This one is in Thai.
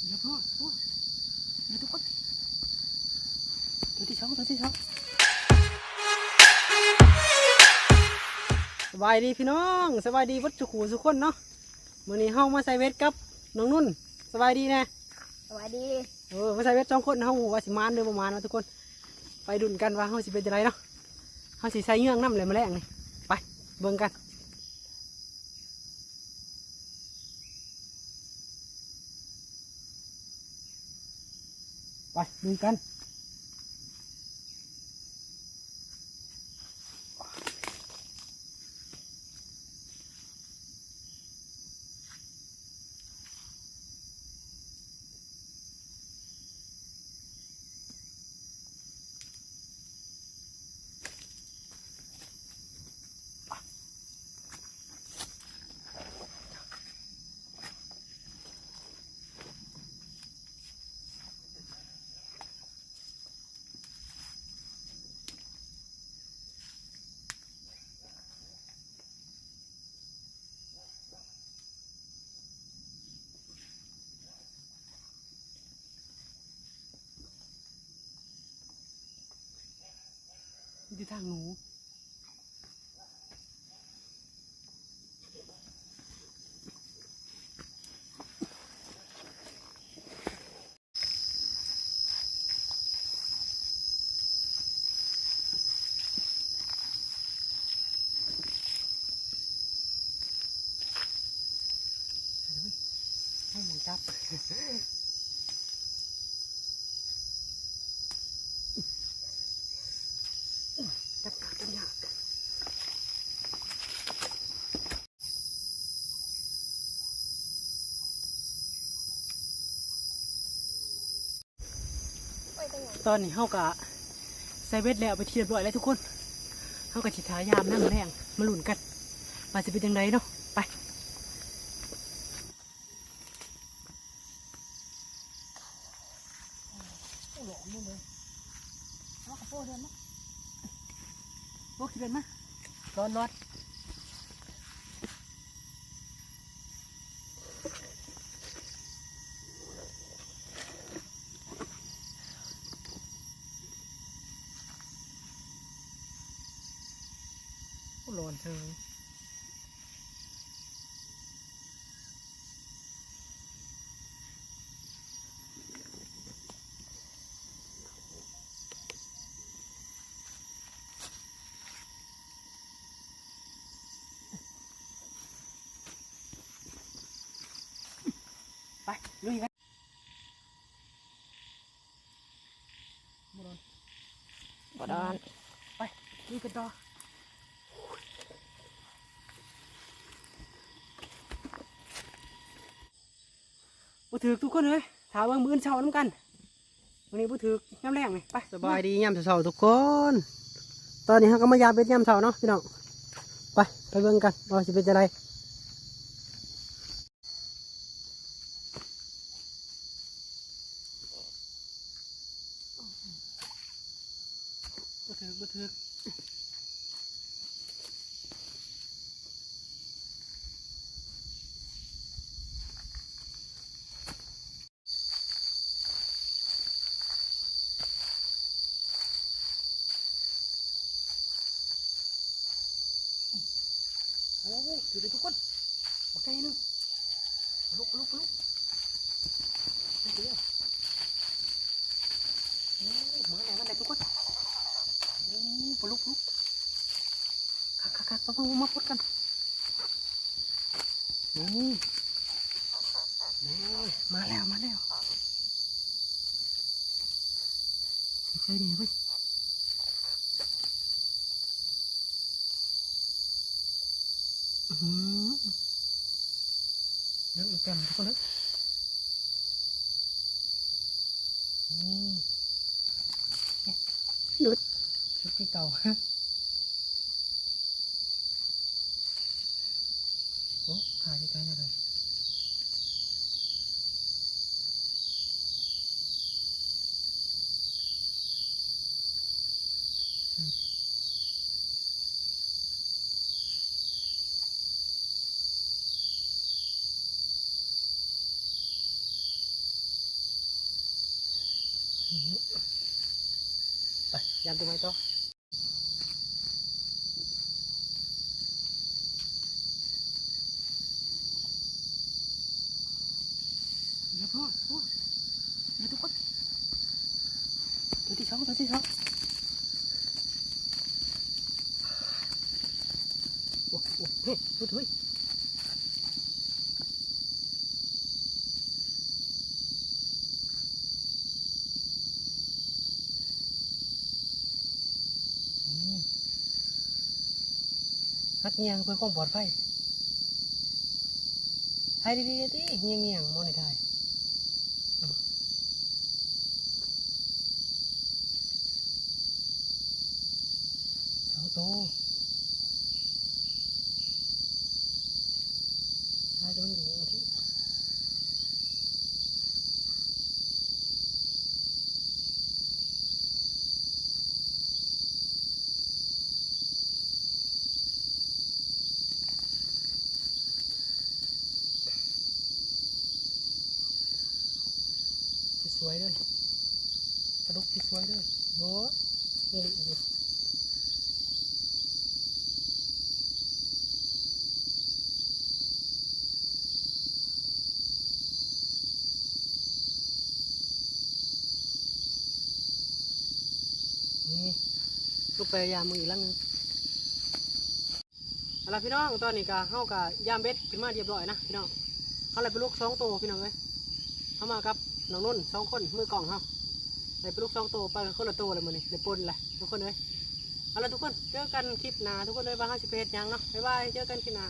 เรียบร้อยเดี๋ยวทุกคนตัวที่สองสบายดีพี่น้องสบายดีวัดจุกูสุกคนเนาะมื้อนี้เฮามาใส่เวทกับน้องนุ่นสบายดีนะสวัสดีมาใส่เวท2 คนเฮาว่าสิมานเด้อบ่มานเนาะทุกคนไปดุนกันว่าเฮาสิเป็นจังไดเนาะเฮาสิใส่เงื่องน้ำเลยมาแรงนี่ไปเบิ่งกันไปดูกันอยู่ทางหนูให้มันจับจับขาจับยากตอนนี้เฮากะใส่เวทแล้วไปเทียบร้อยแล้วทุกคนเฮากะสิทายามนั่งแรงมาหลุนกันว่าสิเป็นจังไดเนาะไปหลงนู่นเลยเอากระโปรงเดินมั้ยโบกที่เป็นมั้ยร้อนร้อนเธอไปลุยกันบ่ดอนไปลุยกันต่อบ่ถือทุกคนเลยถามว่ามื้อเช้าน้ำกันวันนี้บ่ถือย่ำแรงไหมไปสบายดีย่ำเช้าทุกคนตอนนี้เขาก็มายามเป็นย่ำเช้าเนาะพี่น้องไปเบิ่งกันว่าสิเป็นจังไดบ่ถือโอ้ถือเลยทุกคนโอเคนึงลุกเดี๋ยวโอ้เหมือนอะไรมันได้ทุกคนโอ้ลุกคักมาพูดกันนี่มาแล้วใช่ดีเว้ยเดี๋ยวแกมทุกคนเลยนี่ชุดที่เก่าโอ้ถ่ายใกล้ๆนี่เลย ไปยามตัวไม้ต่อเดี๋ยวพ่อเดี๋ยวทุกคนตัวที่สองโอ้เฮ้ยพูดเฮ้ยฮักเงียงเพื่อความปลอดภัยถ่ายดีๆดิเงียงมองในถ่ายเสาโตถ่ายจนมันอยู่ที่สวยเลยปลาดุกที่สวยเลยโว้นี่อยู่นี่ลูกไปยามมืออีกแล้วนึงเอาล่ะพี่น้องตอนนี้ก็เข้ากับยามเบ็ดขึ้นมาเรียบร้อยนะพี่น้องเขาเลยไปลูก2 ตัวพี่น้องเลยเข้ามากับน้องนุ่น2 คนมือกล่องเขาเลยไปลูก2 ตัวไปคนละตัวเลยมือนี่เลยปนเลยทุกคนเลยเอาล่ะทุกคนเจอกันคลิปหน้าทุกคนเลยว่า50 เพจยังเนาะบ๊ายบายเจอกันคลิปหน้า